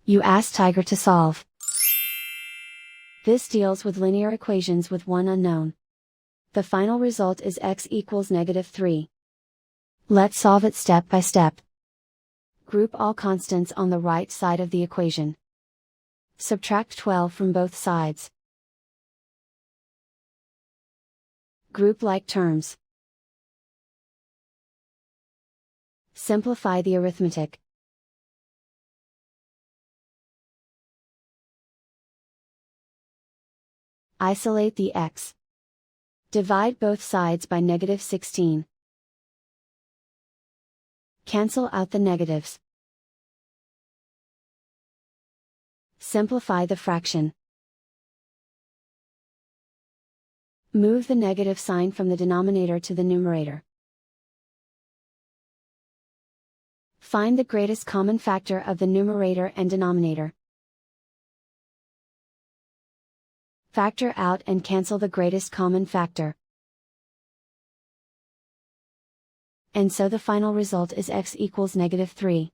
You ask Tiger to solve. This deals with linear equations with one unknown. The final result is x equals -3. Let's solve it step by step. Group all constants on the right side of the equation. Subtract 12 from both sides. Group like terms. Simplify the arithmetic. Isolate the x. Divide both sides by -16. Cancel out the negatives. Simplify the fraction. Move the negative sign from the denominator to the numerator. Find the greatest common factor of the numerator and denominator. Factor out and cancel the greatest common factor. And so the final result is x equals -3.